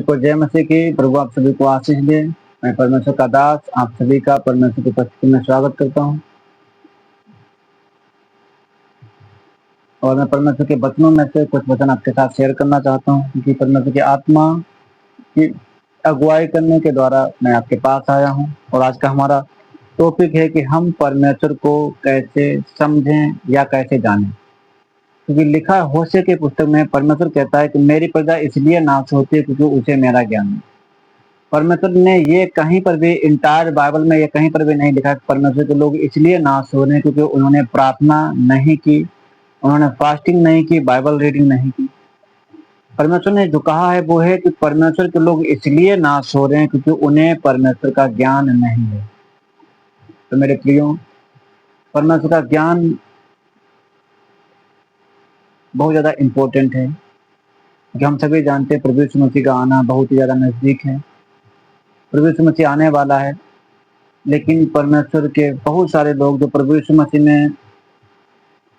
को जय मसीह की। प्रभु आप सभी को आशीष दे। मैं परमेश्वर का दास आप सभी का परमेश्वर की उपस्थिति में स्वागत करता हूं और मैं परमेश्वर के वचनों में से कुछ वचन आपके साथ शेयर करना चाहता हूं, क्योंकि परमेश्वर की आत्मा की अगुवाई करने के द्वारा मैं आपके पास आया हूं। और आज का हमारा टॉपिक है कि हम परमेश्वर को कैसे समझें या कैसे जानें। क्योंकि लिखा होशे की पुस्तक में परमेश्वर कहता है कि मेरी प्रजा इसलिए नाश होती है क्योंकि उसे मेरा ज्ञान नहीं। परमेश्वर ने ये कहीं पर भी इंटायर बाइबल में ये कहीं पर भी नहीं लिखा कि परमेश्वर के लोग इसलिए नाश हो रहे हैं क्योंकि उन्होंने प्रार्थना नहीं की, उन्होंने फास्टिंग नहीं की, बाइबल रीडिंग नहीं की। परमेश्वर ने जो कहा है वो है कि परमेश्वर के लोग इसलिए नाश हो रहे हैं क्योंकि उन्हें परमेश्वर का ज्ञान नहीं है। तो मेरे प्रियो, परमेश्वर का ज्ञान बहुत ज्यादा इम्पोर्टेंट है, कि हम सभी जानते हैं प्रभु यीशु मसीह का आना बहुत ही ज्यादा नजदीक है। प्रभु यीशु मसीह आने वाला है, लेकिन परमेश्वर के बहुत सारे लोग जो प्रभु यीशु मसीह में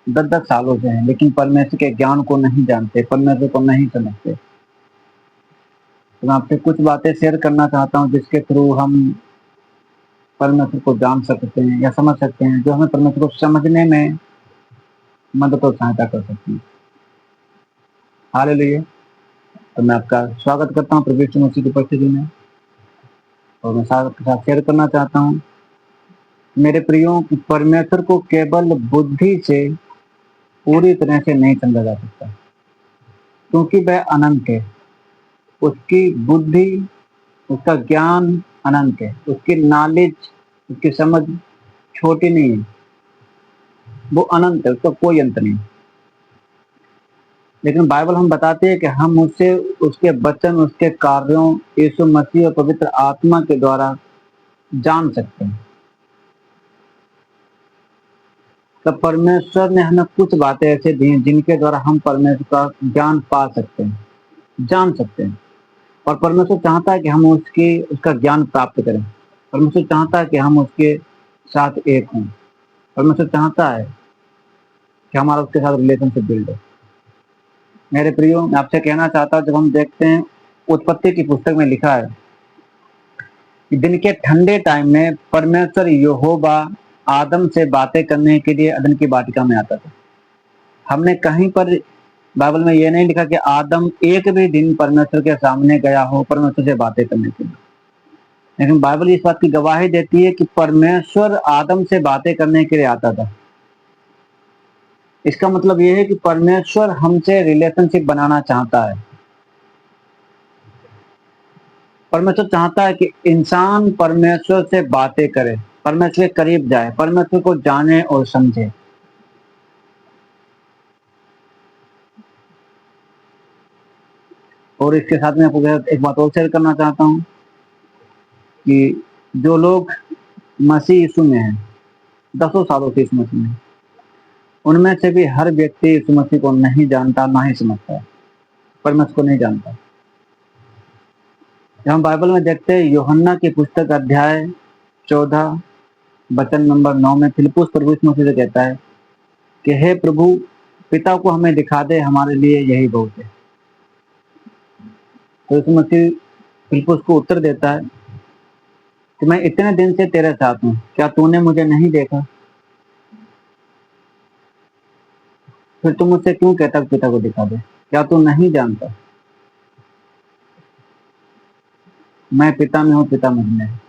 10-10 सालों से हैं, लेकिन परमेश्वर के ज्ञान को नहीं जानते, परमेश्वर को नहीं समझते। तो मैं आपसे कुछ बातें शेयर करना चाहता हूं जिसके थ्रू हम परमेश्वर को जान सकते हैं या समझ सकते हैं, जो हमें परमेश्वर को समझने में मदद और सहायता कर सकती है। हालेलुया। तो मैं आपका स्वागत करता हूँ प्रभु यीशु मसीह की उपस्थिति में, और मैं आपके साथ शेयर करना चाहता हूँ मेरे प्रियो कि परमेश्वर को केवल बुद्धि से पूरी तरह से नहीं समझा जा सकता, क्योंकि वह अनंत है। उसकी बुद्धि, उसका ज्ञान अनंत है, उसकी नॉलेज, उसकी समझ छोटी नहीं है, वो अनंत है, उसका कोई अंत नहीं। लेकिन बाइबल हम बताते हैं कि हम उससे, उसके वचन, उसके कार्यों, यीशु मसीह और पवित्र आत्मा के द्वारा जान सकते हैं। तो परमेश्वर ने हमें कुछ बातें ऐसे दी हैं जिनके द्वारा हम परमेश्वर का ज्ञान पा सकते हैं, जान सकते हैं। और परमेश्वर चाहता है कि हम उसका ज्ञान प्राप्त करें। परमेश्वर चाहता है कि हम उसके साथ एक हों। परमेश्वर चाहता है कि हमारा उसके साथ रिलेशनशिप बिल्ड हो। मेरे प्रियो, मैं आपसे कहना चाहता हूँ, जब हम देखते हैं उत्पत्ति की पुस्तक में लिखा है कि दिन के ठंडे टाइम में परमेश्वर यहोवा आदम से बातें करने के लिए अदन की वाटिका में आता था। हमने कहीं पर बाइबल में यह नहीं लिखा कि आदम एक भी दिन परमेश्वर के सामने गया हो परमेश्वर से बातें करने के लिए। लेकिन बाइबल इस बात की गवाही देती है कि परमेश्वर आदम से बातें करने के लिए आता था। इसका मतलब यह है कि परमेश्वर हमसे रिलेशनशिप बनाना चाहता है। परमेश्वर चाहता है कि इंसान परमेश्वर से बातें करे, परमेश्वर के करीब जाए, परमेश्वर को जाने और समझे। और इसके साथ में आपको एक बात और शेयर करना चाहता हूँ कि जो लोग मसीह यीशु में हैं, 10 सालों से इस मसीह में, उनमें से भी हर व्यक्ति यीशु मसीह को नहीं जानता, ना ही समझता है, परमेश्वर को नहीं जानता। जब हम बाइबल में देखते हैं यूहन्ना की पुस्तक अध्याय 14 वचन नंबर 9 में फिलिप्पुस प्रभु यीशु मसीह से कहता है कि हे प्रभु, पिता को हमें दिखा दे, हमारे लिए यही बहुत है। तो यीशु मसीह फिलिप्पुस को उत्तर देता है कि मैं इतने दिन से तेरे साथ हूँ, क्या तूने मुझे नहीं देखा? फिर तू मुझसे क्यों कहता पिता को दिखा दे? क्या तू नहीं जानता मैं पिता में हूँ, पिता मुझ में है?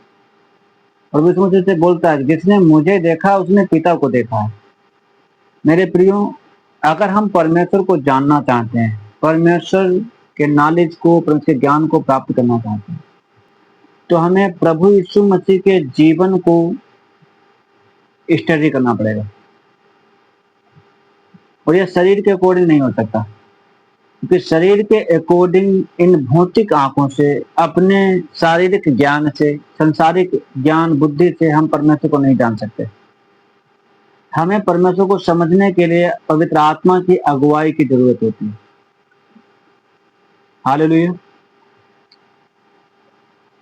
और यीशु मसीह से बोलता है जिसने मुझे देखा उसने पिता को देखा है। मेरे प्रियो, अगर हम परमेश्वर को जानना चाहते हैं, परमेश्वर के नॉलेज को, परमेश्वर के ज्ञान को प्राप्त करना चाहते हैं, तो हमें प्रभु यीशु मसीह के जीवन को स्टडी करना पड़ेगा। और यह शरीर के अकॉर्डिंग नहीं हो सकता, क्योंकि शरीर के अकॉर्डिंग, इन भौतिक आंखों से, अपने शारीरिक ज्ञान से, संसारिक ज्ञान बुद्धि से हम परमेश्वर को नहीं जान सकते। हमें परमेश्वर को समझने के लिए पवित्र आत्मा की अगुवाई की जरूरत होती है। हालेलुया।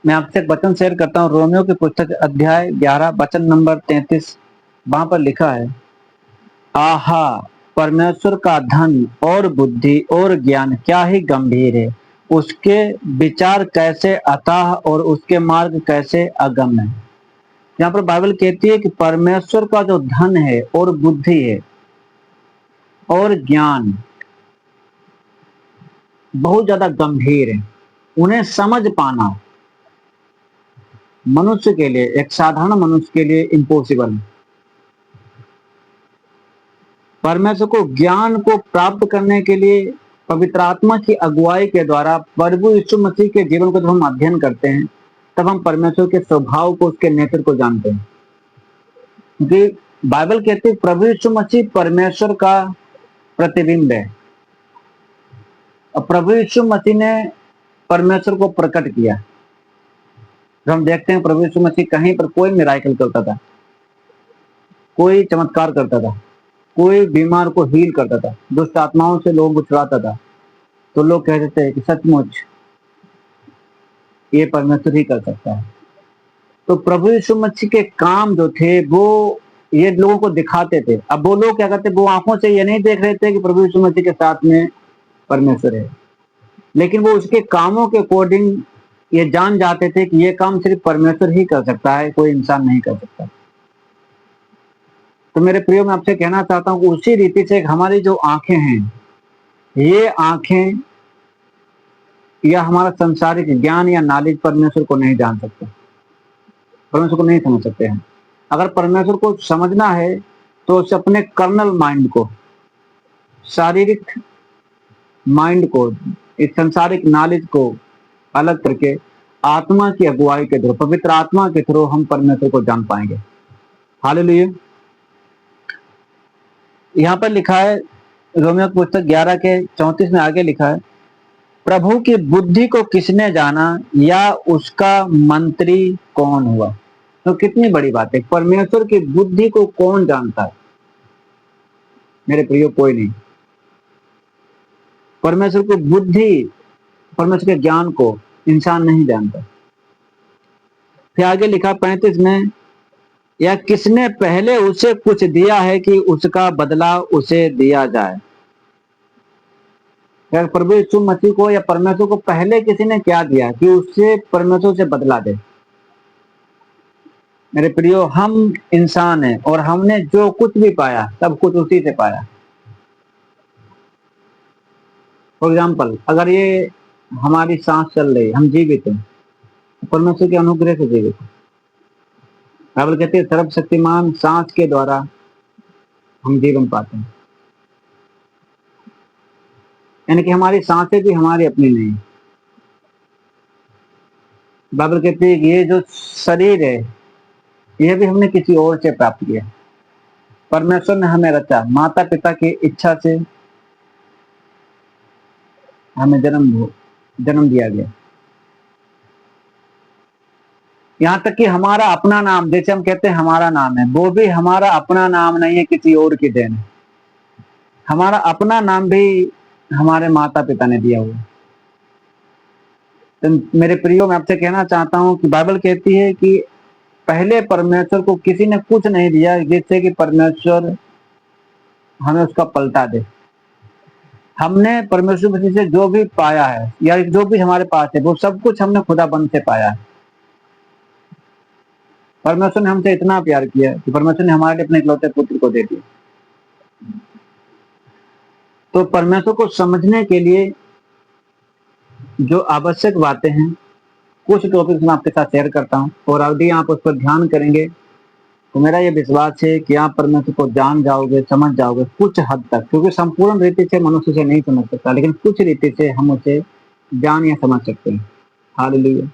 मैं आपसे एक वचन शेयर करता हूँ, रोमियो की पुस्तक अध्याय 11 वचन नंबर 33। वहां पर लिखा है, आहा, परमेश्वर का धन और बुद्धि और ज्ञान क्या ही गंभीर है, उसके विचार कैसे अथाह और उसके मार्ग कैसे अगम्य है। यहाँ पर बाइबल कहती है कि परमेश्वर का जो धन है और बुद्धि है और ज्ञान बहुत ज्यादा गंभीर है। उन्हें समझ पाना मनुष्य के लिए, एक साधारण मनुष्य के लिए इम्पॉसिबल है। परमेश्वर को ज्ञान को प्राप्त करने के लिए पवित्र आत्मा की अगुवाई के द्वारा प्रभु यीशु मसीह के जीवन को जब हम अध्ययन करते हैं तब हम परमेश्वर के स्वभाव को, उसके नेचर को जानते हैं। क्योंकि बाइबल कहती है प्रभु यीशु मसीह परमेश्वर का प्रतिबिंब है और प्रभु यीशु मसीह ने परमेश्वर को प्रकट किया। जब हम देखते हैं प्रभु यीशु मसीह कहीं पर कोई मिराकल करता था, कोई चमत्कार करता था, कोई बीमार को हील करता था, दुष्ट आत्माओं से लोगों को छुड़ाता था, तो लोग कहते थे कि सचमुच ये परमेश्वर ही कर सकता है। तो प्रभु यीशु मसीह के काम जो थे वो ये लोगों को दिखाते थे। अब वो लोग क्या करते, वो आंखों से ये नहीं देख रहे थे कि प्रभु यीशु मसीह के साथ में परमेश्वर है, लेकिन वो उसके कामों के अकॉर्डिंग ये जान जाते थे कि ये काम सिर्फ परमेश्वर ही कर सकता है, कोई इंसान नहीं कर सकता। तो मेरे प्रियो, मैं आपसे कहना चाहता हूँ कि उसी रीति से हमारी जो आंखें हैं, ये आंखें या हमारा संसारिक ज्ञान या नॉलेज परमेश्वर को नहीं जान सकते, परमेश्वर को नहीं समझ सकते हैं। अगर परमेश्वर को समझना है तो उसे अपने कर्नल माइंड को, शारीरिक माइंड को, इस संसारिक नॉलेज को अलग करके आत्मा की अगुवाई के थ्रू, पवित्र आत्मा के थ्रू हम परमेश्वर को जान पाएंगे। हालेलुया। यहाँ पर लिखा है रोमियो पुस्तक 11 के 34 में आगे लिखा है, प्रभु की बुद्धि को किसने जाना या उसका मंत्री कौन हुआ। तो कितनी बड़ी बात है, परमेश्वर की बुद्धि को कौन जानता है? मेरे प्रियो, कोई नहीं। परमेश्वर की बुद्धि, परमेश्वर के ज्ञान को इंसान नहीं जानता। फिर आगे लिखा 35 में, या किसने पहले उसे कुछ दिया है कि उसका बदला उसे दिया जाए। या प्रभु यीशु मसीह को या परमेश्वर को पहले किसी ने क्या दिया कि उससे परमेश्वर से बदला दे। मेरे प्रियो, हम इंसान हैं और हमने जो कुछ भी पाया सब कुछ उसी से पाया। फॉर एग्जाम्पल, अगर ये हमारी सांस चल रही, हम जीवित हैं, परमेश्वर के अनुग्रह से जीवित हैं। बाइबल कहते हैं सर्वशक्तिमान सांस के द्वारा हम जीवन पाते हैं, यानी कि हमारी सांसें भी हमारी अपनी नहीं। बाइबल कहती है कि ये जो शरीर है यह भी हमने किसी और से प्राप्त किया। परमेश्वर ने हमें रचा, माता पिता की इच्छा से हमें जन्म दिया गया। यहाँ तक कि हमारा अपना नाम, जैसे हम कहते हैं हमारा नाम है, वो भी हमारा अपना नाम नहीं है, किसी और की देन है। हमारा अपना नाम भी हमारे माता पिता ने दिया हुआ। तो मेरे प्रियो, मैं आपसे कहना चाहता हूँ कि बाइबल कहती है कि पहले परमेश्वर को किसी ने कुछ नहीं दिया जिससे कि परमेश्वर हमें उसका पलटा दे। हमने परमेश्वर मसीह से जो भी पाया है या जो भी हमारे पास है वो सब कुछ हमने खुदाबंद से पाया है। परमेश्वर ने हमसे इतना प्यार किया कि परमेश्वर ने हमारे लिए अपने इकलौते पुत्र को दे दिया। तो परमेश्वर को समझने के लिए जो आवश्यक बातें हैं, कुछ टॉपिक्स मैं आपके साथ शेयर करता हूं, और यदि आप उस पर ध्यान करेंगे तो मेरा ये विश्वास है कि आप परमेश्वर को जान जाओगे, समझ जाओगे कुछ हद तक। क्योंकि संपूर्ण रीति से मनुष्य से नहीं समझ सकता, लेकिन कुछ रीति से हम उसे जान या समझ सकते हैं। हालेलुया।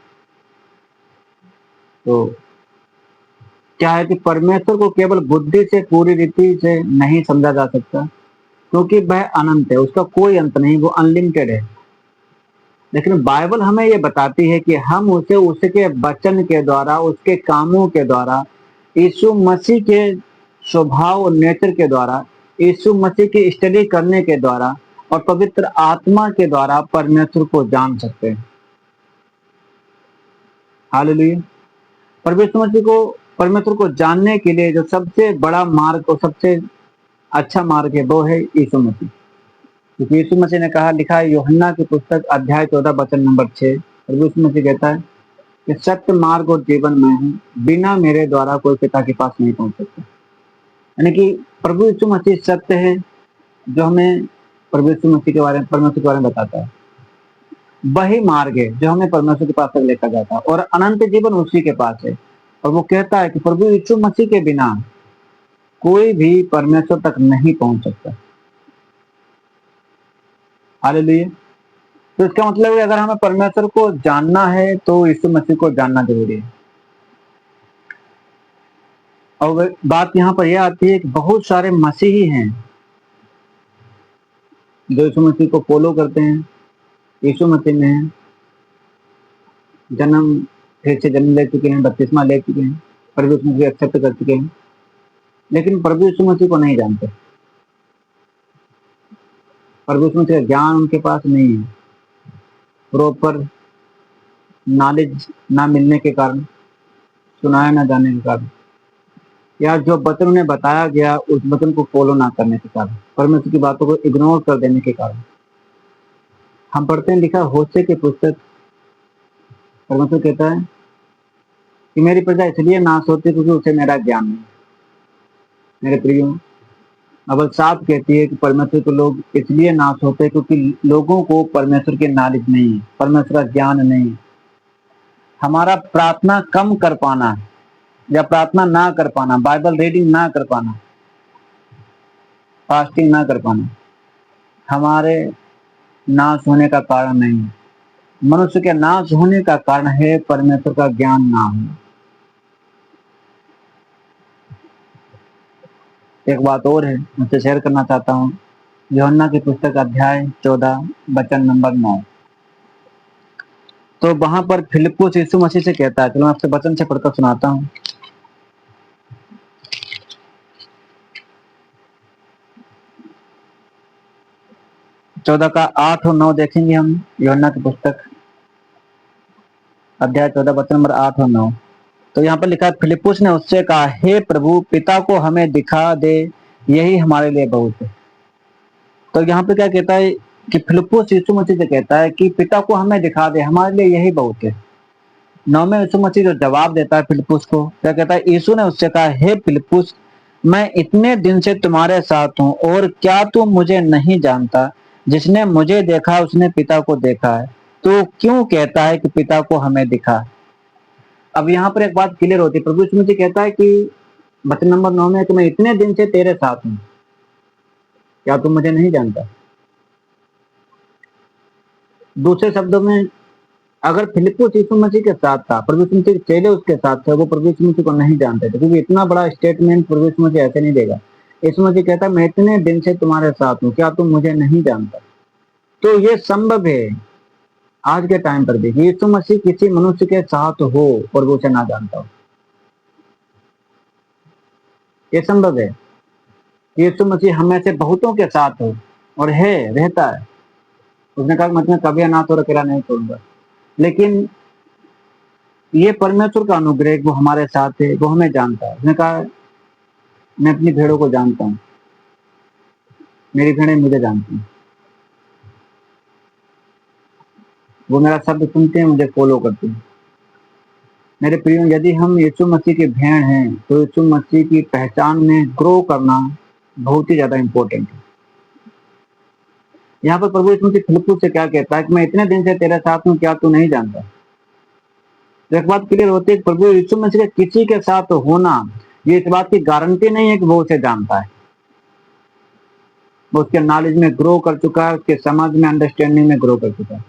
तो क्या है कि परमेश्वर को केवल बुद्धि से, पूरी रीति से नहीं समझा जा सकता, क्योंकि वह अनंत है, उसका कोई अंत नहीं, वो अनलिमिटेड है। लेकिन बाइबल हमें ये बताती है कि हम उसे उसके वचन के द्वारा, उसके कामों के द्वारा, यीशु मसीह के स्वभाव और नेचर के द्वारा, यीशु मसीह की स्टडी करने के द्वारा और पवित्र आत्मा के द्वारा परमेश्वर को जान सकते हैं। हालेलुया। परमेश्वर को जानने के लिए जो सबसे बड़ा मार्ग और सबसे अच्छा मार्ग है वो है यीशु मसीह। क्योंकि यीशु मसीह ने कहा, लिखा है यूहन्ना की पुस्तक अध्याय 14 वचन नंबर 6, प्रभु यीशु मसीह कहता है कि सत्य मार्ग और जीवन मैं हूँ, बिना मेरे द्वारा कोई पिता के पास नहीं पहुंच सकता। यानी कि प्रभु यीशु मसीह सत्य है जो हमें प्रभु यीशु मसीह के बारे में, परमेश्वर के बारे में बताता है। वही मार्ग है जो हमें परमेश्वर के पास तक लेकर जाता है, और अनंत जीवन उसी के पास है। और वो कहता है कि प्रभु यीशु मसीह के बिना कोई भी परमेश्वर तक नहीं पहुंच सकता। हालेलुया। तो इसका मतलब है अगर हमें परमेश्वर को जानना है तो यीशु मसीह को जानना जरूरी है। और बात यहाँ पर यह आती है कि बहुत सारे मसीही हैं जो यीशु मसीह को फॉलो करते हैं, यीशु मसीह में जन्म फिर से जन्म ले चुके हैं, बपतिस्मा ले चुके हैं, प्रभु यीशु मसीह एक्सेप्ट कर चुके हैं, लेकिन प्रभु यीशु मसीह को नहीं जानते। प्रभु यीशु मसीह का ज्ञान उनके पास नहीं है, प्रॉपर नॉलेज ना मिलने के कारण, सुनाया ना जाने के कारण, या जो वचन उन्हें बताया गया उस वचन को फॉलो ना करने के कारण, परमेश्वर की बातों को इग्नोर कर देने के कारण। हम पढ़ते हैं, लिखा होशे की पुस्तक, परमेश्वर कहता है कि मेरी प्रजा इसलिए नाश होती क्योंकि उसे मेरा ज्ञान नहीं। मेरे प्रियो, अवल साफ कहती है कि परमेश्वर के लोग इसलिए नाश होते क्योंकि लोगों को परमेश्वर की नॉलेज नहीं है, परमेश्वर का ज्ञान नहीं है। हमारा प्रार्थना कम कर पाना या प्रार्थना ना कर पाना, बाइबल रीडिंग ना कर पाना, फास्टिंग ना कर पाना हमारे नाश होने का कारण नहीं है। मनुष्य के नाश होने का कारण है परमेश्वर का ज्ञान ना होना। एक बात और है, मुझसे शेयर करना चाहता हूँ, यूहन्ना की पुस्तक अध्याय 14 वचन नंबर 9। तो वहां पर फिलिप्पुस यीशु मसीह से कहता है, चलो मैं आपसे वचन से पढ़कर सुनाता हूँ। चौदह का 8 और 9 देखेंगे हम, यूहन्ना की पुस्तक अध्याय 14 वचन नंबर 8 और 9। तो यहाँ पर लिखा है, फिलिप्पुस ने उससे कहा, हे प्रभु, पिता को हमें दिखा दे, यही हमारे लिए बहुत है। तो यहाँ पे क्या कहता है कि फिलिप्पुस यीशु मसीह से कहता है कि पिता को हमें दिखा दे, हमारे लिए यही बहुत है। 9 में यीशु मसीह जो जवाब देता है फिलिप्पुस को, क्या कहता है, यीशु ने उससे कहा, हे फिलिप्पुस, मैं इतने दिन से तुम्हारे साथ हूँ और क्या तू मुझे नहीं जानता? जिसने मुझे देखा उसने पिता को देखा है। तो क्यों कहता है कि पिता को हमें दिखा? अब यहाँ पर एक बात क्लियर होती है, प्रभु यीशु मसीह कहता है कि वचन नंबर 9 में कि मैं इतने दिन से तेरे साथ हूँ, क्या तू मुझे नहीं जानता? दूसरे शब्दों में, अगर फिलिप्पुस यीशु मसीह के साथ था, प्रभु यीशु मसीह के चेले उसके साथ थे, वो प्रभु यीशु मसीह को नहीं जानते थे, क्योंकि इतना बड़ा स्टेटमेंट प्रभु यीशु मसीह ऐसे नहीं देगा। यीशु मसीह कहता है, मैं इतने दिन से तुम्हारे साथ हूँ, क्या तुम मुझे नहीं जानता? तो ये संभव है आज के टाइम पर भी, यीशु मसीह किसी मनुष्य के साथ हो और वो उसे ना जानता हो। ये संभव है, यीशु मसीह हमें से बहुतों के साथ हो और है, रहता है। उसने कहा, मैं कभी अनाथ और अकेला नहीं छोड़ूंगा। लेकिन ये परमेश्वर का अनुग्रह, वो हमारे साथ है, वो हमें जानता है। उसने कहा, मैं अपनी भेड़ों को जानता हूँ, मेरी भेड़ें मुझे जानती हैं, वो मेरा शब्द सुनते हैं, मुझे फॉलो करते हैं। मेरे प्रियो, यदि हम यीशु मसीह के भेड़ हैं तो यीशु मसीह की पहचान में ग्रो करना बहुत ही ज्यादा इंपॉर्टेंट है। यहाँ पर प्रभु यीशु मसीह फिलिप्पुस से क्या कहता है कि मैं इतने दिन से तेरे साथ हूँ, क्या तू नहीं जानता? तो एक बात क्लियर होती है, प्रभु यीशु मसीह के किसी के साथ होना ये इस बात की गारंटी नहीं है कि वो उसे जानता है, वो उसके नॉलेज में ग्रो कर चुका है, उसके समझ में, अंडरस्टैंडिंग में ग्रो कर चुका है।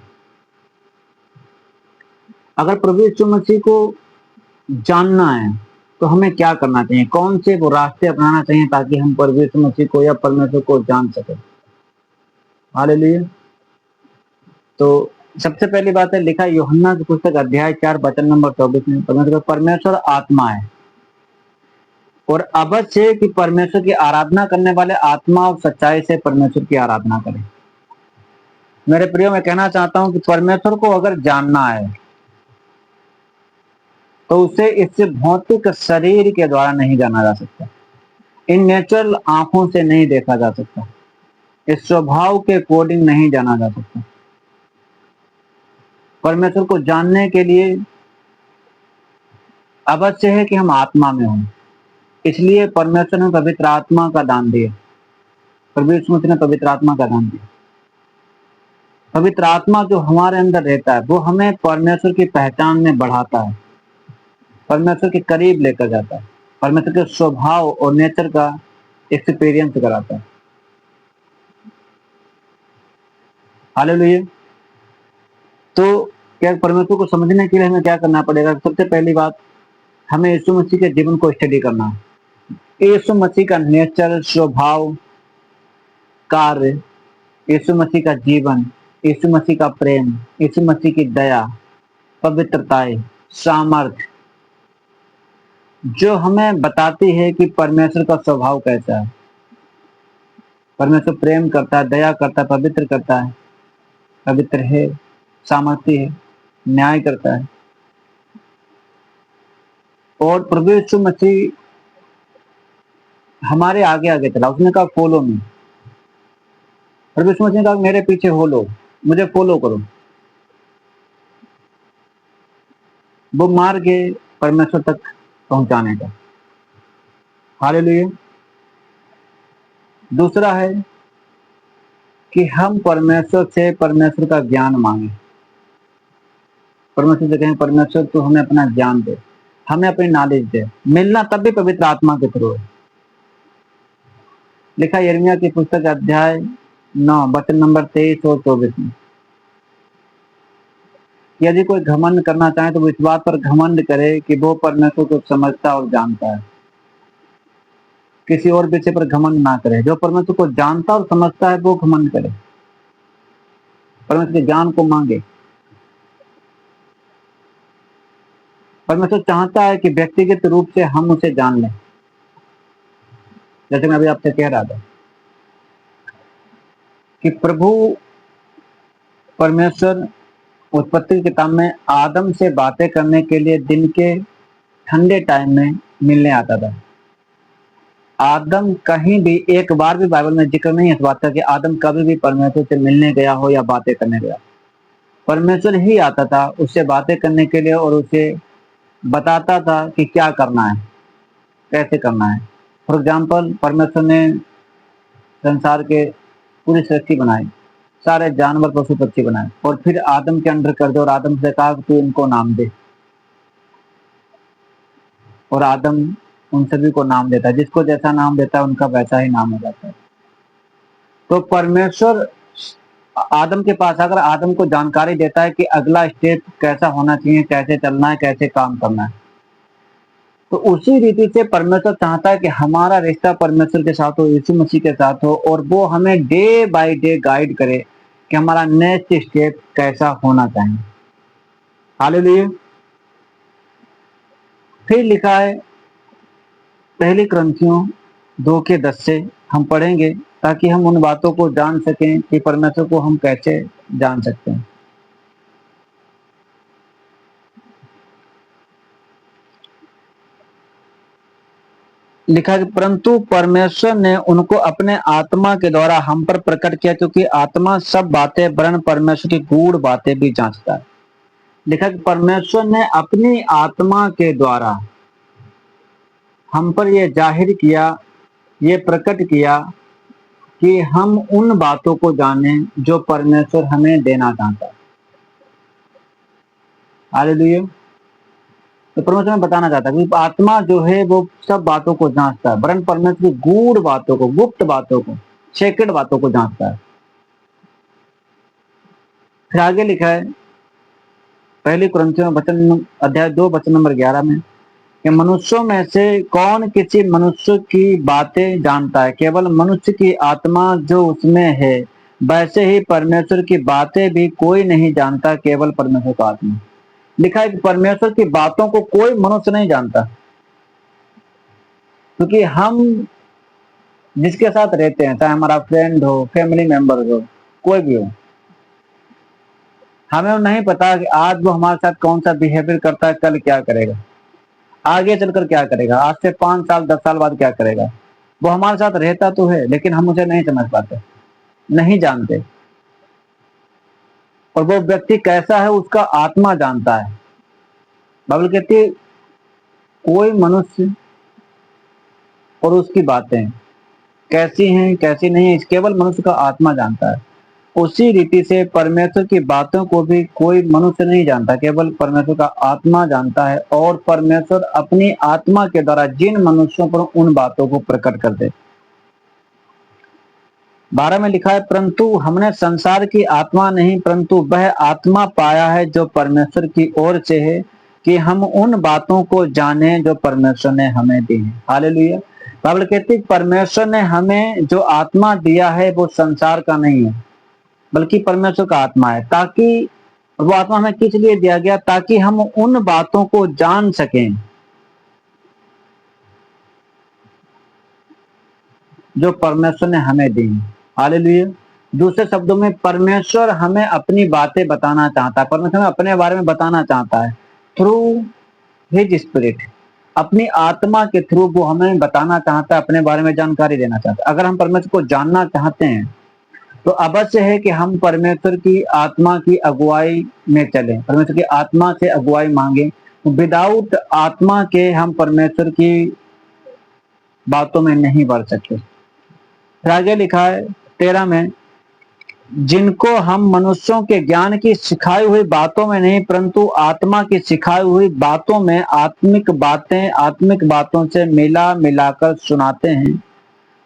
अगर प्रभु यीशु मसीह को जानना है तो हमें क्या करना चाहिए, कौन से वो रास्ते अपनाना चाहिए ताकि हम प्रभु यीशु मसीह को या परमेश्वर को जान सके? हालेलुया। तो सबसे पहली बात है, लिखा यूहन्ना की पुस्तक अध्याय 4 वचन नंबर 24 में, परमेश्वर आत्मा है और अवश्य है कि परमेश्वर की आराधना करने वाले आत्मा और सच्चाई से परमेश्वर की आराधना करें। मेरे प्रियो, मैं कहना चाहता हूं कि परमेश्वर को अगर जानना है तो उसे इस भौतिक शरीर के द्वारा नहीं जाना जा सकता, इन नेचुरल आंखों से नहीं देखा जा सकता। इस स्वभाव के अकॉर्डिंग नहीं जाना जा सकता। परमेश्वर को जानने के लिए अवश्य है कि हम आत्मा में हों। इसलिए परमेश्वर ने पवित्र आत्मा का दान दिया। प्रभु यीशु मसीह ने पवित्र आत्मा का दान दिया। पवित्र आत्मा जो हमारे अंदर रहता है वो हमें परमेश्वर की पहचान में बढ़ाता है, परमेश्वर के करीब लेकर जाता है, परमेश्वर के स्वभाव और नेचर का एक्सपीरियंस कराता है। हालेलुया। तो क्या परमेश्वर को समझने के लिए हमें क्या करना पड़ेगा? सबसे पहली बात, हमें यीशु मसीह के जीवन को स्टडी करना है। यीशु मसीह का नेचर, स्वभाव, कार्य, यीशु मसीह का जीवन, यीशु मसीह का प्रेम, यीशु मसीह की दया, पवित्रताएं, सामर्थ्य, जो हमें बताती है कि परमेश्वर का स्वभाव कैसा है। परमेश्वर प्रेम करता है, दया करता है, पवित्र करता है, पवित्र है, सामर्थ्य है, न्याय करता है। और प्रभु यीशु मसीह हमारे आगे आगे चला। उसने कहा फॉलो मी। प्रभु यीशु मसीह ने कहा मेरे पीछे हो लो, मुझे फॉलो करो। वो मार्ग है परमेश्वर तक पहुंचाने का। हालेलुया। दूसरा है कि हम परमेश्वर से परमेश्वर का ज्ञान मांगे। परमेश्वर से कहें परमेश्वर तू हमें अपना ज्ञान दे, हमें अपनी नॉलेज दे। मिलना तब भी पवित्र आत्मा के थ्रू है। लिखा यिर्मयाह की पुस्तक अध्याय 9 वचन नंबर 23 और 24 में, यदि कोई घमंड करना चाहे तो वो इस बात पर घमंड करे कि वो परमेश्वर को समझता और जानता है। किसी और विषय पर घमंड ना करे। जो परमेश्वर को जानता और समझता है वो घमंड करे, परमेश्वर के ज्ञान को मांगे। परमेश्वर चाहता है कि व्यक्तिगत रूप से हम उसे जान लें। जैसे मैं अभी आपसे कह रहा था कि प्रभु परमेश्वर उत्पत्ति की किताब में आदम से बातें करने के लिए दिन के ठंडे टाइम में मिलने आता था। आदम कहीं भी एक बार भी बाइबल में जिक्र नहीं है इस बात का कि आदम कभी भी परमेश्वर से मिलने गया हो या बातें करने गया। परमेश्वर ही आता था उससे बातें करने के लिए और उसे बताता था कि क्या करना है, कैसे करना है। फॉर एग्जाम्पल, परमेश्वर ने संसार के पूरी सृष्टि बनाई, सारे जानवर पशु पक्षी बनाए और फिर आदम के अंडर कर दे और आदम से कहा कि तू इनको नाम दे। और आदम उन सभी को नाम देता है। जिसको जैसा नाम देता है उनका वैसा ही नाम हो जाता है। तो परमेश्वर आदम के पास आकर आदम को जानकारी देता है कि अगला स्टेप कैसा होना चाहिए, कैसे चलना है, कैसे काम करना है। तो उसी रीति से परमेश्वर चाहता है कि हमारा रिश्ता परमेश्वर के साथ हो, यीशु मसीह के साथ हो, और वो हमें डे बाय डे गाइड करे कि हमारा नेक्स्ट स्टेप कैसा होना चाहिए। हालेलुया। फिर लिखा है पहली कुरिन्थियों 2:10 से हम पढ़ेंगे ताकि हम उन बातों को जान सकें कि परमेश्वर को हम कैसे जान सकते हैं। लिखा है परंतु परमेश्वर ने उनको अपने आत्मा के द्वारा हम पर प्रकट किया, क्योंकि आत्मा सब बातें वरन परमेश्वर की गूढ़ बातें भी जांचता है। लिखा कि परमेश्वर ने अपनी आत्मा के द्वारा हम पर यह जाहिर किया, ये प्रकट किया कि हम उन बातों को जाने जो परमेश्वर हमें देना चाहता है। हालेलुया। तो परमेश्वर में बताना चाहता है कि आत्मा जो है वो सब बातों को जांचता है, वरन परमेश्वर की गूढ़ बातों को, गुप्त बातों को, सेक्रेट बातों को जांचता है। फिर आगे लिखा है पहली कुरिन्थियों वचन अध्याय 2 वचन नंबर 11 में कि मनुष्यों में से कौन किसी मनुष्य की बातें जानता है? केवल मनुष्य की आत्मा जो उसमें है, वैसे ही परमेश्वर की बातें भी कोई नहीं जानता, केवल परमेश्वर का आत्मा। लिखा है कि परमेश्वर की बातों को कोई मनुष्य नहीं जानता, क्योंकि हम जिसके साथ रहते हैं, चाहे हमारा फ्रेंड हो, फैमिली मेंबर हो, कोई भी हो, हमें नहीं पता कि आज वो हमारे साथ कौन सा बिहेवियर करता है, कल क्या करेगा, आगे चलकर क्या करेगा, आज से 5 साल 10 साल बाद क्या करेगा। वो हमारे साथ रहता तो है लेकिन हम उसे नहीं समझ पाते। नहीं जानते। और वो व्यक्ति कैसा है उसका आत्मा जानता है। बाइबल कहती है कोई मनुष्य और उसकी बातें कैसी हैं कैसी नहीं है केवल मनुष्य का आत्मा जानता है। उसी रीति से परमेश्वर की बातों को भी कोई मनुष्य नहीं जानता, केवल परमेश्वर का आत्मा जानता है। और परमेश्वर अपनी आत्मा के द्वारा जिन मनुष्यों पर उन बातों को प्रकट कर दे। 12 में लिखा है, परंतु हमने संसार की आत्मा नहीं परंतु वह आत्मा पाया है जो परमेश्वर की ओर से है, कि हम उन बातों को जाने जो परमेश्वर ने हमें दी है। हालेलुया। बाइबल कहती है परमेश्वर ने हमें जो आत्मा दिया है वो संसार का नहीं है बल्कि परमेश्वर का आत्मा है। ताकि वो आत्मा हमें किस लिए दिया गया? ताकि हम उन बातों को जान सकें जो परमेश्वर ने हमें दी। हालेलुया। दूसरे शब्दों में परमेश्वर हमें अपनी बातें बताना चाहता है, परमेश्वर हमें अपने बारे में बताना चाहता है थ्रू हिज स्पिरिट। अपनी आत्मा के थ्रू वो हमें बताना चाहता है, अपने बारे में जानकारी देना चाहता है। अगर हम परमेश्वर को जानना चाहते हैं तो अवश्य है कि हम परमेश्वर की आत्मा की अगुवाई में चलें, परमेश्वर की आत्मा से अगुवाई मांगे। विदाउट आत्मा के हम परमेश्वर की बातों में नहीं बढ़ सकते। फिर आगे लिखा है 13 में, जिनको हम मनुष्यों के ज्ञान की सिखाई हुई बातों में नहीं परंतु आत्मा की सिखाई हुई बातों में आत्मिक बातों से मिला मिलाकर सुनाते हैं।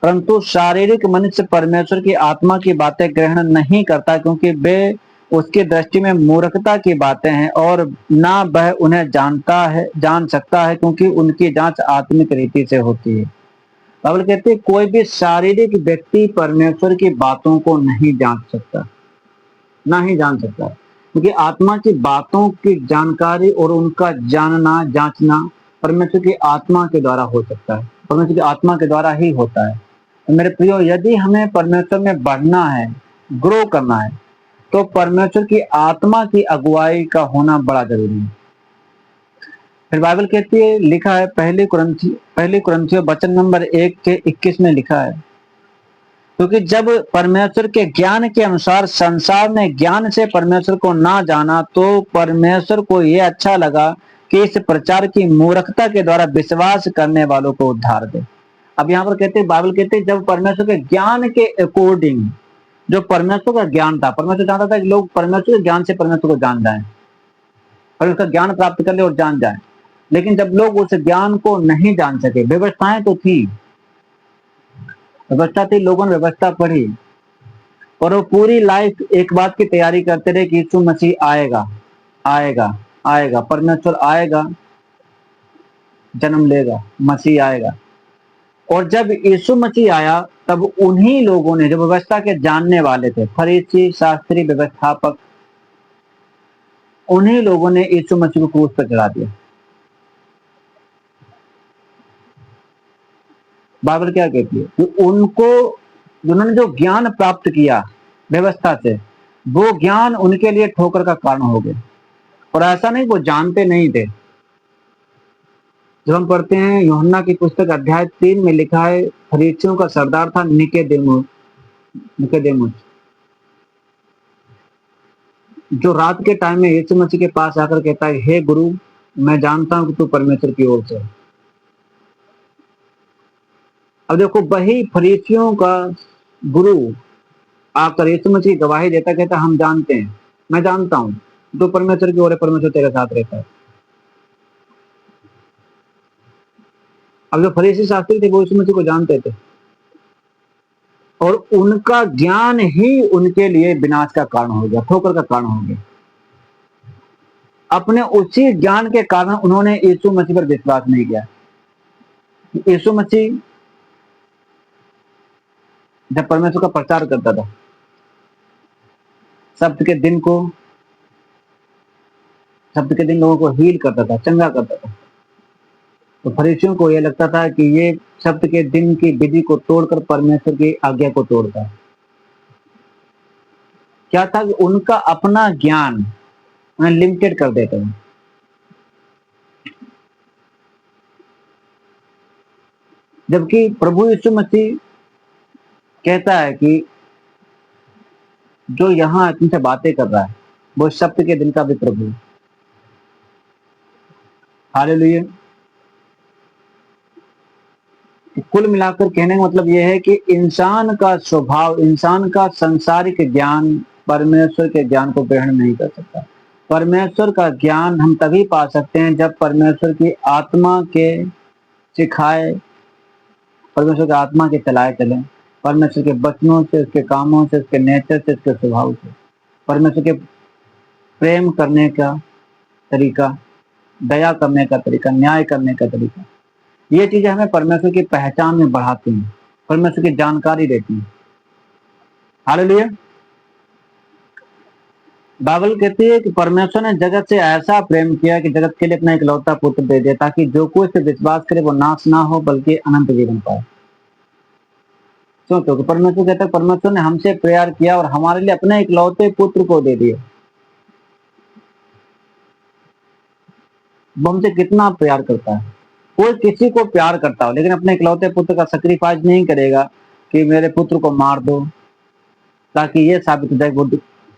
परंतु शारीरिक मनुष्य परमेश्वर की आत्मा की बातें ग्रहण नहीं करता, क्योंकि वे उसकी दृष्टि में मूर्खता की बातें हैं और ना वह उन्हें जान सकता है, क्योंकि उनकी जांच आत्मिक रीति से होती है। बाइबल कहते हैं कोई भी शारीरिक व्यक्ति परमेश्वर की बातों को नहीं जान सकता, ना ही जान सकता, क्योंकि आत्मा की बातों की जानकारी और उनका जानना जांचना परमेश्वर की आत्मा के द्वारा हो सकता है, परमेश्वर की आत्मा के द्वारा ही होता है। तो मेरे प्रियो, यदि हमें परमेश्वर में बढ़ना है, ग्रो करना है, तो परमेश्वर की आत्मा की अगुवाई का होना बड़ा जरूरी है। फिर बाइबल कहती है, लिखा है पहली कुरिन्थियों वचन नंबर 1 के 21 में लिखा है, क्योंकि जब परमेश्वर के ज्ञान के अनुसार संसार ने ज्ञान से परमेश्वर को ना जाना तो परमेश्वर को यह अच्छा लगा कि इस प्रचार की मूर्खता के द्वारा विश्वास करने वालों को उद्धार दे। अब यहाँ पर कहते हैं, बाइबल कहते हैं जब परमेश्वर के ज्ञान के अकॉर्डिंग, जो परमेश्वर का ज्ञान था, परमेश्वर चाहता था कि लोग परमेश्वर के ज्ञान से परमेश्वर को जान जाएं और उसका ज्ञान प्राप्त कर ले और जान जाएं। लेकिन जब लोग उस ज्ञान को नहीं जान सके, व्यवस्थाएं तो थी, व्यवस्था थी, लोगों ने व्यवस्था पढ़ी और वो पूरी लाइफ एक बात की तैयारी करते रहे कि यीशु मसीह आएगा आएगा आएगा, परमेश्वर आएगा, जन्म लेगा, मसीह आएगा। और जब यीशु मसीह आया तब उन्हीं लोगों ने, जो व्यवस्था के जानने वाले थे, फरीसी शास्त्री व्यवस्थापक, उन्हीं लोगों ने यीशु मसीह को क्रूस पर चढ़ा दिया। बाइबल क्या कहती है कि उनको, उन्होंने जो ज्ञान प्राप्त किया व्यवस्था से, वो ज्ञान उनके लिए ठोकर का कारण हो गया। और ऐसा नहीं वो जानते नहीं थे। जब हम पढ़ते हैं यूहन्ना की पुस्तक अध्याय 3 में लिखा है, फरीसियों का सरदार था निकोदेमुस, जो रात के टाइम में यीशु मसीह के पास आकर कहता है, हे गुरु, मैं जानता हूं कि तू परमेश्वर की ओर से है। अब देखो, वही फरीसियों का गुरु आकर यीशु मसीह गवाही देता, कहता हम जानते हैं, मैं जानता हूं तो परमेश्वर की ओर है, परमेश्वर तेरे साथ रहता है। अब जो फरीसी शास्त्री थे वो यीशु मसीह को जानते थे और उनका ज्ञान ही उनके लिए विनाश का कारण हो गया, ठोकर का कारण हो गया। अपने उसी ज्ञान के कारण उन्होंने यीशु मसीह पर विश्वास नहीं किया। यीशु मसीह जब परमेश्वर का प्रचार करता था, सब्त के दिन लोगों को हील करता था, चंगा करता था, तो फरीसियों को यह लगता था कि ये सब्त के दिन की विधि को तोड़कर परमेश्वर की आज्ञा को तोड़ता है। क्या था कि उनका अपना ज्ञान उन्हें लिमिटेड कर देता है। जबकि प्रभु यीशु मसीह कहता है कि जो यहाँ तुमसे बातें कर रहा है वो शब्द के दिल का भी प्रभु है। हालेलुया। कुल मिलाकर कहने का मतलब यह है कि इंसान का स्वभाव, इंसान का सांसारिक ज्ञान परमेश्वर के ज्ञान को ग्रहण नहीं कर सकता। परमेश्वर का ज्ञान हम तभी पा सकते हैं जब परमेश्वर की आत्मा के सिखाए, परमेश्वर की आत्मा के चलाए चलें, परमेश्वर के वचनों से, उसके कामों से, उसके नेचर से, उसके स्वभाव से, परमेश्वर के प्रेम करने का तरीका, दया करने का तरीका, न्याय करने का तरीका, ये चीजें हमें परमेश्वर की पहचान में बढ़ाती हैं, परमेश्वर की जानकारी देती हैं। हालेलुया। बाइबल कहती है कि परमेश्वर ने जगत से ऐसा प्रेम किया कि जगत के लिए अपना इकलौता पुत्र दे दिया, ताकि जो कोई से विश्वास करे वो नाश ना हो बल्कि अनंत जीवन पाए। सोचो कि परमेश्वर कहता है, परमेश्वर ने हमसे प्यार किया और हमारे लिए अपने इकलौते पुत्र को दे दिया। वो हमसे कितना प्यार करता है। कोई किसी को प्यार करता हो लेकिन अपने इकलौते पुत्र का सेक्रीफाइस नहीं करेगा कि मेरे पुत्र को मार दो, ताकि ये साबित हो जाए वो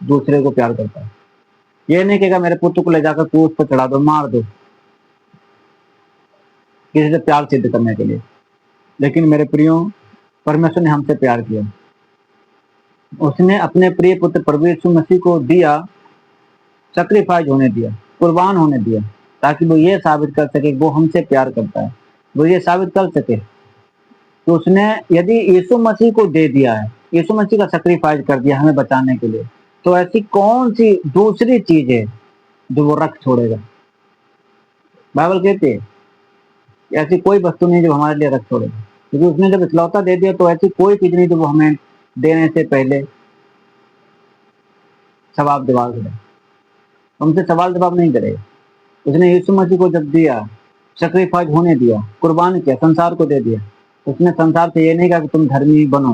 दूसरे को प्यार करता है। ये नहीं कहेगा मेरे पुत्र को ले जाकर क्रूस पर चढ़ा दो, मार दो, किसी से प्यार सिद्ध करने के लिए। लेकिन मेरे प्रियो, परमेश्वर ने हमसे प्यार किया, उसने अपने प्रिय पुत्र प्रभु यीशु मसीह को दिया, सेक्रीफाइस होने दिया, कुर्बान होने दिया, ताकि वो ये साबित कर सके वो हमसे प्यार करता है। वो ये साबित कर सके तो उसने यदि यीशु मसीह को दे दिया है, यीशु मसीह का सेक्रीफाइस कर दिया हमें बचाने के लिए, तो ऐसी कौन सी दूसरी चीज है जो वो रख छोड़ेगा? बाइबल कहती है ऐसी कोई वस्तु नहीं जो हमारे लिए रख छोड़ेगा, क्योंकि उसने जब इकलौता दे दिया तो ऐसी कोई चीज नहीं जो वो हमें देने से पहले सवाल जवाब करे, हमसे सवाल जवाब नहीं करेगा। उसने यीशु मसीह को जब दिया, सेक्रीफाइस होने दिया, कुर्बान किया, संसार को दे दिया, उसने संसार से ये नहीं कहा कि तुम धर्मी बनो,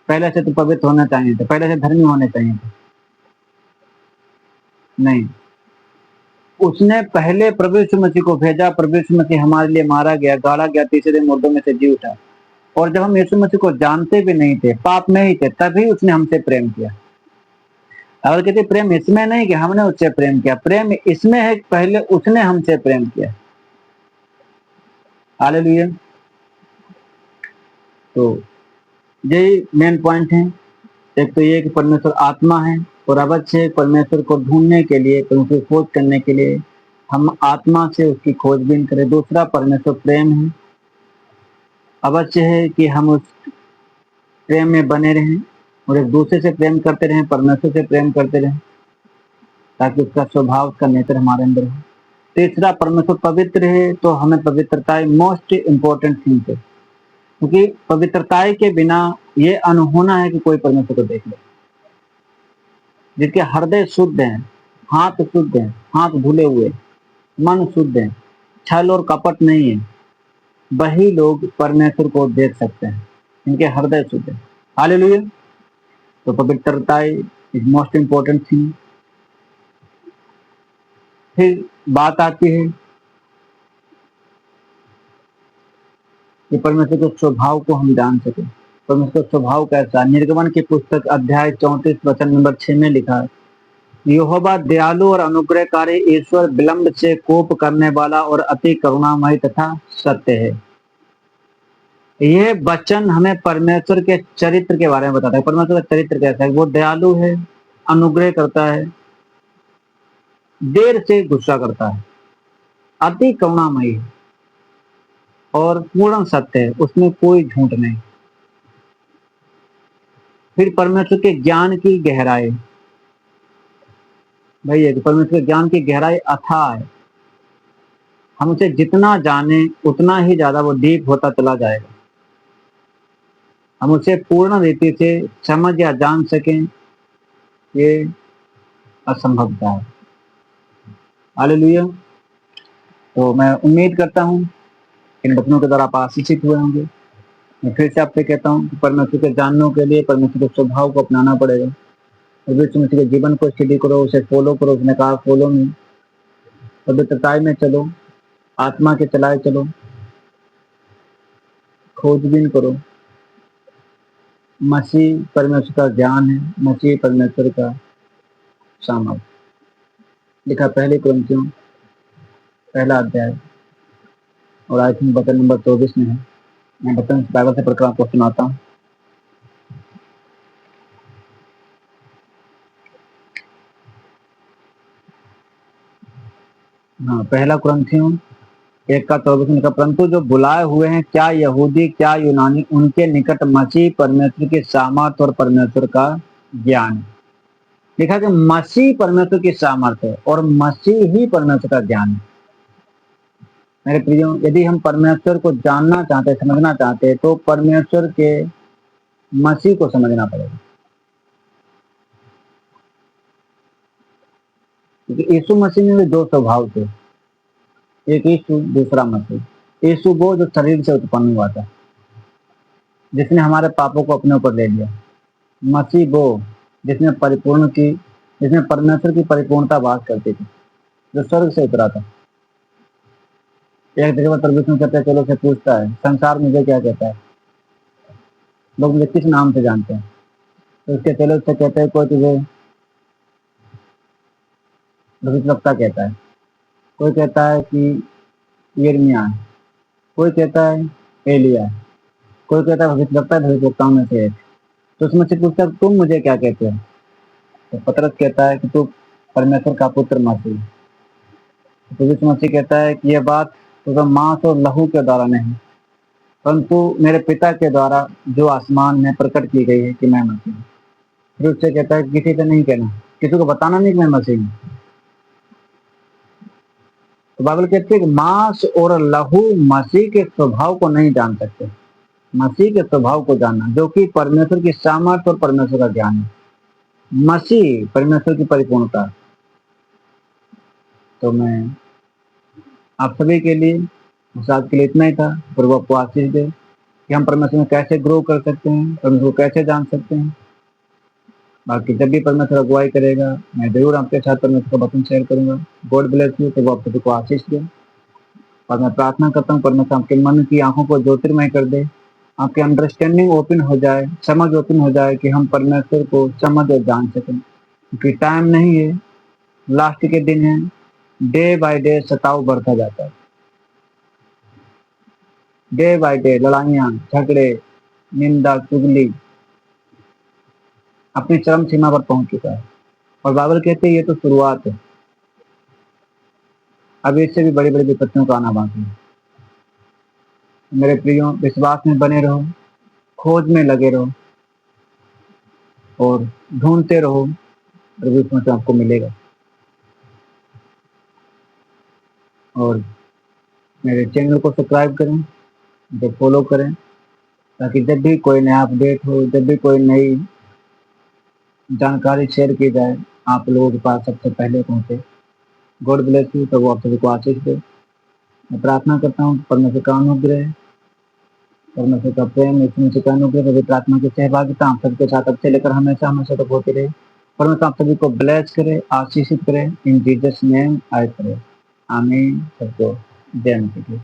पहले से तो पवित्र होना चाहिए था, पहले से धर्मी होने चाहिए थे। नहीं, उसने पहले प्रभु यीशु मसीह को भेजा, प्रभु यीशु मसीह हमारे लिए मारा गया, गाड़ा गया, तीसरे दिन मुर्दों में से जी उठा। और जब हम यीशु मसीह को जानते भी नहीं थे, पाप में ही थे, तभी उसने हमसे प्रेम किया। और कहते प्रेम इसमें नहीं कि हमने उससे प्रेम किया, प्रेम इसमें है कि पहले उसने हमसे प्रेम किया। हालेलुया। तो यही मेन पॉइंट है। एक तो ये कि परमेश्वर आत्मा है और अवश्य परमेश्वर को ढूंढने के लिए, परमेश्वर की खोज करने के लिए हम आत्मा से उसकी खोजबीन करें। दूसरा, परमेश्वर प्रेम है, अवश्य है कि हम उस प्रेम में बने रहें और एक दूसरे से प्रेम करते रहें, परमेश्वर से प्रेम करते रहें, ताकि उसका स्वभाव, उसका नेचर हमारे अंदर हो। तीसरा, परमेश्वर पवित्र है, तो हमें पवित्रता मोस्ट इम्पोर्टेंट थिंग है, क्योंकि पवित्रता के बिना ये अनहोना है कि कोई परमेश्वर को देख ले। जिनके हृदय शुद्ध हैं, हाथ शुद्ध हैं, हाथ धुले हुए, मन शुद्ध है, छल और कपट नहीं है, वही लोग परमेश्वर को देख सकते हैं, इनके हृदय शुद्ध है। हालेलुया। तो पवित्रता इज मोस्ट इम्पोर्टेंट थिंग। फिर बात आती है कि परमेश्वर के स्वभाव को हम जान सके। परमेश्वर का स्वभाव कैसा? निर्गमन की पुस्तक अध्याय 34 वचन नंबर 6 में लिखा है, यहोवा दयालु और अनुग्रहकारी ईश्वर, विलंब से कोप करने वाला और अति करुणामय तथा सत्य है। यह वचन हमें परमेश्वर के चरित्र के बारे में बताता है। परमेश्वर का चरित्र कैसा है? वो दयालु है, अनुग्रह करता है, देर से गुस्सा करता है, अति करुणामयी है और पूर्ण सत्य है, उसमें कोई झूठ नहीं। फिर परमेश्वर के ज्ञान की गहराई, भाई है कि परमेश्वर के ज्ञान की गहराई अथाह है। हम उसे जितना जाने उतना ही ज्यादा वो डीप होता चला जाएगा। हम उसे पूर्ण रीति से समझ या जान सकें, ये असंभवता है। हालेलुया। तो मैं उम्मीद करता हूँ इन वचनों के द्वारा आप आशीषित हुए होंगे। मैं फिर से आपसे कहता हूँ कि परमेश्वर के जानने के लिए परमेश्वर के स्वभाव को अपनाना पड़ेगा। परमेश्वर के जीवन को स्टडी करो, उसे फॉलो करो। उसने कहा फॉलो में, पवित्रता में चलो, आत्मा के चलाए चलो, खोजबीन करो, मसीह परमेश्वर का ज्ञान है, मसीह परमेश्वर का सामर्थ। लिखा पहले कुरिन्थियों पहला अध्याय और आई थिंक बटन नंबर 24 में है। मैं बटन बाइबल से पढ़कर आपको सुनाता हूँ। हाँ, पहला कुरिन्थियों 1:24 में लिखा, परंतु जो बुलाए हुए हैं, क्या यहूदी क्या यूनानी, उनके निकट मसीह परमेश्वर की सामर्थ और परमेश्वर का ज्ञान है। लिखा कि मसीह परमेश्वर की सामर्थ है और मसीह ही परमेश्वर का ज्ञान है। मेरे प्रियो, यदि हम परमेश्वर को जानना चाहते, समझना चाहते, तो परमेश्वर के मसीह को समझना पड़ेगा। क्योंकि यीशु मसीह में भी दो स्वभाव थे, एक यीशु दूसरा मसीह। यीशु वो जो शरीर से उत्पन्न हुआ था, जिसने हमारे पापों को अपने ऊपर ले लिया। मसीह वो जिसने जिसमें परमेश्वर की परिपूर्णता वास करती थी, जो स्वर्ग से उतरा था। एक जगह पर प्रभु यीशु कहते हैं, चलो से पूछता है, संसार मुझे क्या कहता है, लोग मुझे किस नाम से जानते हैं? तो उसके चलो से कहते हैं, कोई तुझे भविष्यवक्ता कहता है, कोई कहता है कि यिर्मयाह है, कोई कहता है एलिया है, कोई कहता है भविष्यवक्ताओं में से एक। तो उसमें से पूछता है, तुम मुझे क्या कहते हो? तो पतरस कहता है कि तू परमेश्वर का पुत्र मसीह। तो यीशु मसीह कहता है कि यह बात तो मांस और लहू के द्वारा नहीं, परंतु मेरे पिता के द्वारा जो आसमान में प्रकट की गई है कि मैं मसीह हूँ। फिर उससे कहता है किसी से नहीं कहना, किसी को बताना नहीं कि मैं मसीह हूँ। तो बाइबल कहती है कि मांस और लहू मसीह के स्वभाव को नहीं जान सकते। मसीह के स्वभाव को जानना, जो कि परमेश्वर की सामर्थ और परमेश्वर का ज्ञान है। मसीह परमेश्वर की परिपूर्णता। तो मैं आप सभी के लिए उस आज के लिए इतना ही था। प्रभु आपको आशीष दे कि हम परमेश्वर में कैसे ग्रो कर सकते हैं, परमेश्वर को कैसे जान सकते हैं। बाकी जब भी परमेश्वर अगुवाई करेगा, मैं जरूर आपके साथ परमेश्वर का वचन शेयर करूंगा। God bless you. प्रभु आप सभी को आशीष दे। और मैं प्रार्थना करता हूँ परमेश्वर आपके मन की आंखों को ज्योतिर्मय कर दे, आपकी अंडरस्टैंडिंग ओपन हो जाए, समझ ओपन हो जाए कि हम परमेश्वर को समझ और जान सकें। क्योंकि टाइम नहीं है, लास्ट के दिन है, डे बाय डे सताव बढ़ता जाता है। डे बाय डे लड़ाइयाँ, झगड़े, निंदा, चुगली अपनी चरम सीमा पर पहुंच चुका है। और बाइबल कहते हैं ये तो शुरुआत है, अभी इससे भी बड़ी बड़ी विपत्तियों का आना बाकी है। मेरे प्रियो, विश्वास में बने रहो, खोज में लगे रहो और ढूंढते रहो, प्रभु उसमें से आपको मिलेगा। और मेरे चैनल को सब्सक्राइब करें, मुझे फॉलो करें, ताकि जब भी कोई नया अपडेट हो, जब भी कोई नई जानकारी शेयर की जाए, आप लोगों के पास सबसे पहले पहुंचे। God bless you. तो वो आप सभी को आशीष दे। मैं प्रार्थना करता हूँ परमेश्वर का अनुग्रह, परमेश्वर का प्रेम, यीशु का अनुग्रह, पवित्र आत्मा की सहभागिता आप सबके साथ अब से लेकर हमेशा हमेशा तक होती रहे। परमेश्वर आप सभी को ब्लेस करे, आशीषित करे। In Jesus name I pray, amen. सबको जय मसीह।